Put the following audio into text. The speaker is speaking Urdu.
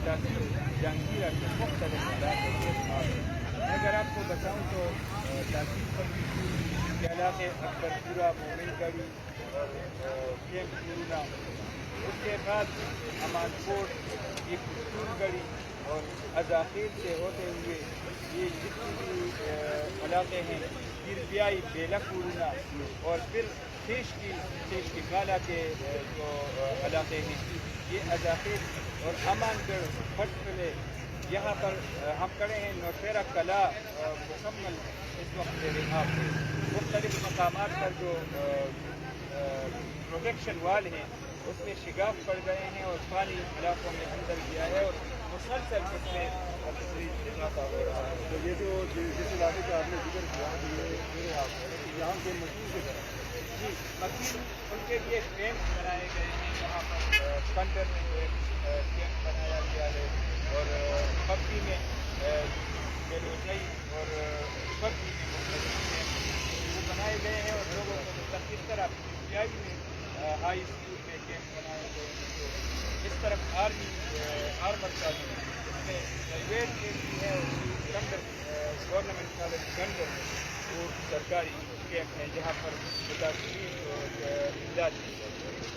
تحصیل جہانگیرہ کے مختلف علاقے کے بعد میں اگر آپ کو بتاؤں تو تحصیل پبلک کے علاقے اکبر پورہ، مومن گڑھی اور کیمپ پورنا، اس کے بعد امان کوٹ، یہ پشتور گڑھی اور ازاخیل سے ہوتے ہوئے یہ جتنی بھی علاقے ہیں، گربیائی، بیلا پورنا اور پھر خیش کی کالا کے جو علاقے ہیں، یہ ازاخیل اور امان گڑھ، پھٹ پلے، یہاں پر ہم کھڑے ہیں نوشیرہ کلا مکمل اس وقت زیر آب ہے۔ مختلف مقامات پر جو پروٹیکشن وال ہیں اس میں شگاف پڑ گئے ہیں اور پانی علاقوں میں اندر گیا ہے اور مسلسل اس میں تدریج اضافہ ہو رہا ہے۔ تو یہ جو جس علاقے کا آپ نے ذکر کیا کہ یہاں کے مزدور کے گھر، جی، مکین ان کے لیے کیمپ بنائے گئے ہیں، یہاں پر کنڈر میں جو ایک کیمپ بنایا گیا ہے اور پبی میں بیلوجئی اور پبی میں مختلف کیمپ وہ بنائے گئے ہیں اور لوگوں کو مطلب اس طرح PGI میں ہائی اسکول میں کیمپ بنائے گئے ہیں جو اس طرف آرمر کالج اس میں پرائیویٹ کیمپ بھی ہے اور گنڈر گورنمنٹ کالج گنڈر میں وہ سرکاری کیمپ ہیں جہاں پر متاثرین کو امداد دی جاتی ہے۔